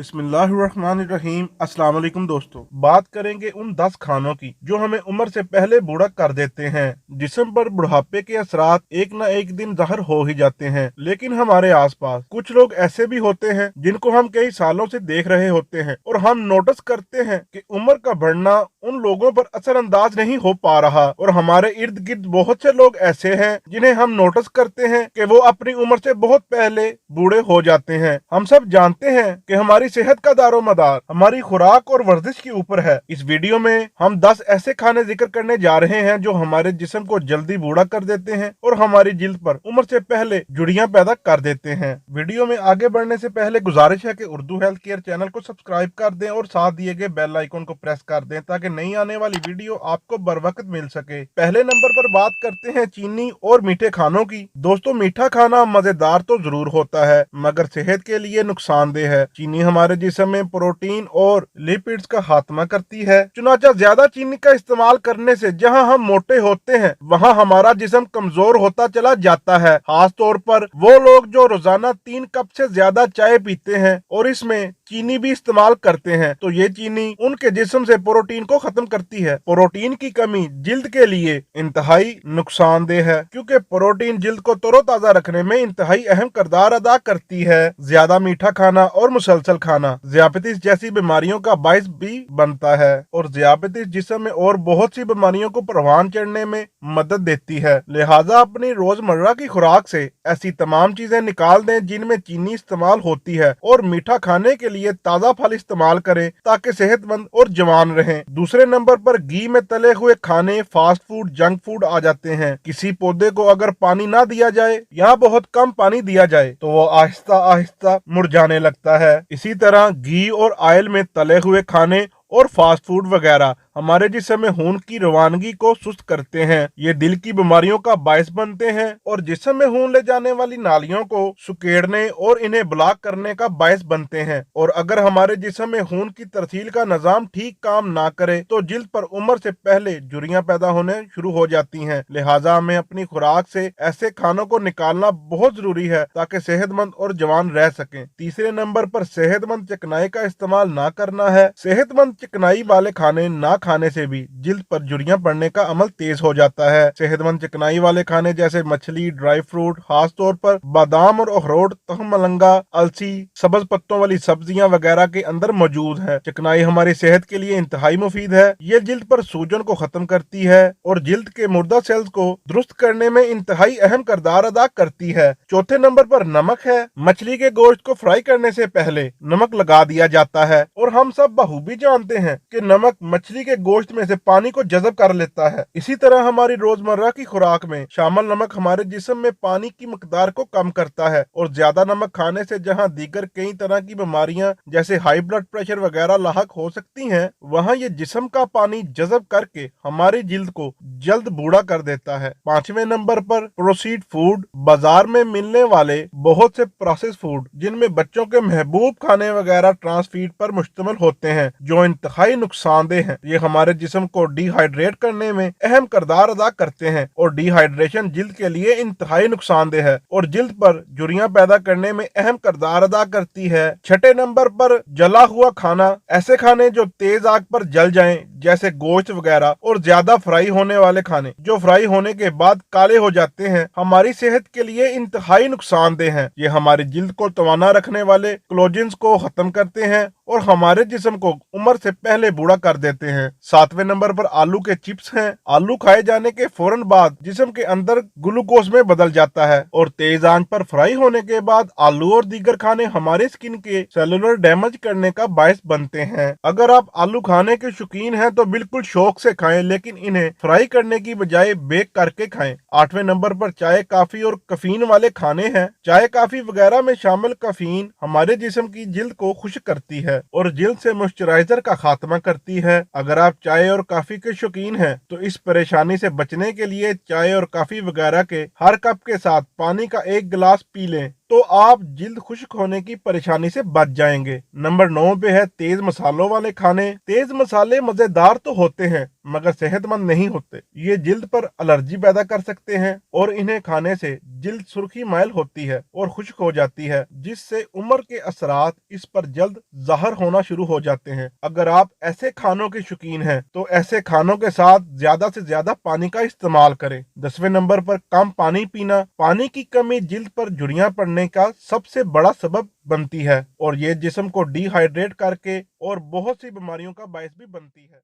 बिस्मिल्लाहिर्रहमानिर्रहीम। अस्सलाम वालेकुम दोस्तों, बात करेंगे उन 10 खानों की जो हमें उम्र से पहले बूढ़ा कर देते हैं। जिस्म पर बुढ़ापे के असरात एक न एक दिन ज़ाहिर हो ही जाते हैं, लेकिन हमारे आसपास कुछ लोग ऐसे भी होते हैं जिनको हम कई सालों से देख रहे होते हैं और हम नोटिस करते हैं कि उम्र का बढ़ना उन लोगों पर असरअंदाज नहीं हो पा रहा। और हमारे इर्द गिर्द बहुत से लोग ऐसे हैं जिन्हें हम नोटिस करते हैं कि वो अपनी उम्र से बहुत पहले बूढ़े हो जाते हैं। हम सब जानते हैं कि हमारी सेहत का दारोमदार हमारी खुराक और वर्जिश के ऊपर है। इस वीडियो में हम 10 ऐसे खाने जिक्र करने जा रहे हैं जो हमारे जिस्म को जल्दी बूढ़ा कर देते हैं और हमारी जिल्द पर उम्र से पहले झुर्रियां पैदा कर देते हैं। वीडियो में आगे बढ़ने से पहले गुजारिश है कि उर्दू हेल्थ केयर चैनल को सब्सक्राइब कर दें और साथ दिए गए बेल आइकन को प्रेस कर दें ताकि नई आने वाली वीडियो आपको बर वक्त मिल सके। पहले नंबर पर बात करते हैं चीनी और मीठे खानों की। दोस्तों, मीठा खाना मजेदार तो जरूर होता है मगर सेहत के लिए नुकसानदेह है। चीनी हमारे जिस्म में प्रोटीन और लिपिड्स का खात्मा करती है। चुनाचा ज्यादा चीनी का इस्तेमाल करने से जहां हम मोटे होते हैं वहां हमारा जिस्म कमजोर होता चला जाता है। खास तौर पर वो लोग जो रोजाना 3 कप से ज्यादा चाय पीते हैं और इसमें चीनी भी इस्तेमाल करते हैं, तो ये चीनी उनके जिस्म से प्रोटीन को खत्म करती है। प्रोटीन की कमी जिल्द के लिए इंतहाई नुकसानदेह है क्योंकि प्रोटीन जिल्द को तरोताजा रखने में इंतहाई अहम किरदार अदा करती है। ज्यादा मीठा खाना और मुसलसल खाना ज़ियाबतीस जैसी बीमारियों का बायस भी बनता है और ज़ियाबतीस जिस्म में और बहुत सी बीमारियों को परवान चढ़ने में मदद देती है। लिहाजा अपनी रोजमर्रा की खुराक से ऐसी तमाम चीजें निकाल दें जिनमें चीनी इस्तेमाल होती है और मीठा खाने के लिए ताज़ा फल इस्तेमाल करें ताकि सेहतमंद और जवान रहें। दूसरे नंबर पर घी में तले हुए खाने, फास्ट फूड, जंक फूड आ जाते हैं। किसी पौधे को अगर पानी ना दिया जाए या बहुत कम पानी दिया जाए तो वो आहिस्ता आहिस्ता मुरझाने लगता है। इसी तरह घी और ऑयल में तले हुए खाने और फास्ट फूड वगैरह हमारे जिस्म में खून की रवानगी को सुस्त करते हैं। ये दिल की बीमारियों का बायस बनते हैं और जिस्म में खून ले जाने वाली नालियों को सुकेड़ने और इन्हें ब्लॉक करने का बायस बनते हैं। और अगर हमारे जिस्म में खून की तरसील का निजाम ठीक काम ना करे तो जिल्द पर उम्र से पहले झुर्रियां पैदा होने शुरू हो जाती हैं। लिहाजा हमें अपनी खुराक से ऐसे खानों को निकालना बहुत जरूरी है ताकि सेहतमंद और जवान रह सकें। तीसरे नंबर पर सेहतमंद चिकनाई का इस्तेमाल ना करना है। सेहतमंद चिकनाई वाले खाने ना खाने से भी जिल्द पर झुर्रियां पड़ने का अमल तेज हो जाता है। सेहतमंद चिकनाई वाले खाने जैसे मछली, ड्राई फ्रूट, खास तौर पर बादाम और अखरोट, तहमलंगा, अलसी, सब्ज पत्तों वाली सब्जियां वगैरह के अंदर मौजूद है। चिकनाई हमारी सेहत के लिए इंतहाई मुफीद है। ये जिल्द पर सूजन को खत्म करती है और जिल्द के मुर्दा सेल्स को दुरुस्त करने में इंतहाई अहम किरदार अदा करती है। चौथे नंबर पर नमक है। मछली के गोश्त को फ्राई करने से पहले नमक लगा दिया जाता है और हम सब बखूबी जानते हैं कि नमक मछली के गोश्त में से पानी को जज़ब कर लेता है। इसी तरह हमारी रोजमर्रा की खुराक में शामिल नमक हमारे जिस्म में पानी की मकदार को कम करता है और ज्यादा नमक खाने से जहां दीगर कई तरह की बीमारियां जैसे हाई ब्लड प्रेशर वगैरह लाहक हो सकती हैं, वहां ये जिस्म का पानी जज़ब करके हमारी जिल्द को जल्द बूढ़ा कर देता है। पांचवें नंबर पर प्रोसीड फूड। बाजार में मिलने वाले बहुत से प्रोसेस फूड जिनमें बच्चों के महबूब खाने वगैरह ट्रांस फीड पर मुश्तमिल होते हैं जो इंतहाई नुकसानदेह हैं। ये हमारे जिस्म को डिहाइड्रेट करने में अहम किरदार अदा करते हैं और डिहाइड्रेशन जिल्द के लिए इंतहाई नुकसानदेह है और जिल्द पर झुर्रियां पैदा करने में अहम किरदार अदा करती है। छठे नंबर पर जला हुआ खाना। ऐसे खाने जो तेज आग पर जल जाएं जैसे गोश्त वगैरह और ज्यादा फ्राई होने वाले खाने जो फ्राई होने के बाद काले हो जाते हैं हमारी सेहत के लिए इंतहाई नुकसानदेह हैं। ये हमारी जिल्द को तवाना रखने वाले कोलेजन्स को खत्म करते हैं और हमारे जिस्म को उम्र से पहले बूढ़ा कर देते हैं। सातवें नंबर पर आलू के चिप्स हैं। आलू खाए जाने के फौरन बाद जिस्म के अंदर ग्लूकोज में बदल जाता है और तेज आंच पर फ्राई होने के बाद आलू और दीगर खाने हमारे स्किन के सेलुलर डैमेज करने का बायस बनते हैं। अगर आप आलू खाने के शौकीन हैं तो बिल्कुल शौक से खाएं, लेकिन इन्हें फ्राई करने की बजाय बेक करके खाएं। आठवें नंबर पर चाय, काफी और कैफीन वाले खाने हैं। चाय, काफी वगैरह में शामिल कैफीन हमारे जिस्म की जिल्द को खुश्क करती है और जिल्द से मॉइस्चराइजर का खात्मा करती है। अगर आप चाय और कॉफी के शौकीन हैं तो इस परेशानी से बचने के लिए चाय और कॉफी वगैरह के हर कप के साथ पानी का 1 गिलास पी लें। तो आप जिल्द खुश्क होने की परेशानी से बच जाएंगे। नंबर 9 पे है तेज मसालों वाले खाने। तेज मसाले मजेदार तो होते हैं मगर सेहतमंद नहीं होते। ये जिल्द पर एलर्जी पैदा कर सकते हैं और इन्हें खाने से जिल्द सुर्खी माइल होती है और खुश्क हो जाती है, जिससे उम्र के असरात इस पर जल्द ज़ाहिर होना शुरू हो जाते हैं। अगर आप ऐसे खानों के शौकीन हैं तो ऐसे खानों के साथ ज्यादा से ज्यादा पानी का इस्तेमाल करें। 10वें नंबर पर कम पानी पीना। पानी की कमी जिल्द पर झुर्रियां पड़ने का सबसे बड़ा सबब बनती है और ये जिस्म को डिहाइड्रेट करके और बहुत सी बीमारियों का बायस भी बनती है।